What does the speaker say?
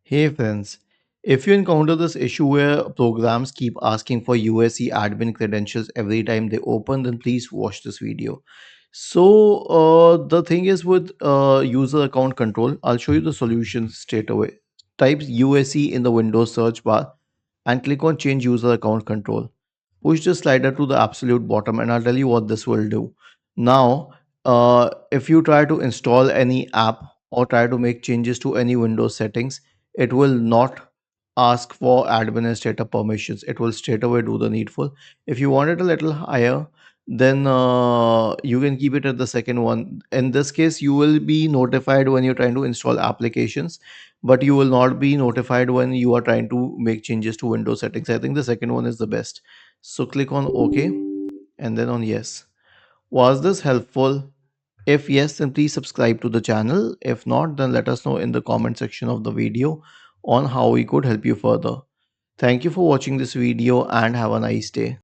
Hey friends, if you encounter this issue where programs keep asking for UAC admin credentials every time they open, then please watch this video. The thing is with user account control, I'll show you the solution straight away. Type UAC in the Windows search bar and click on change user account control. Push the slider to the absolute bottom and I'll tell you what this will do. Now, if you try to install any app or try to make changes to any Windows settings, it will not ask for administrator permissions. It will straight away do the needful. If you want it a little higher, then you can keep it at the second one. In this case, you will be notified when you're trying to install applications, but you will not be notified when you are trying to make changes to Windows settings. I think the second one is the best. So click on OK and then on yes. Was this helpful? If yes, then please subscribe to the channel. If not, then let us know in the comment section of the video on how we could help you further. Thank you for watching this video and have a nice day.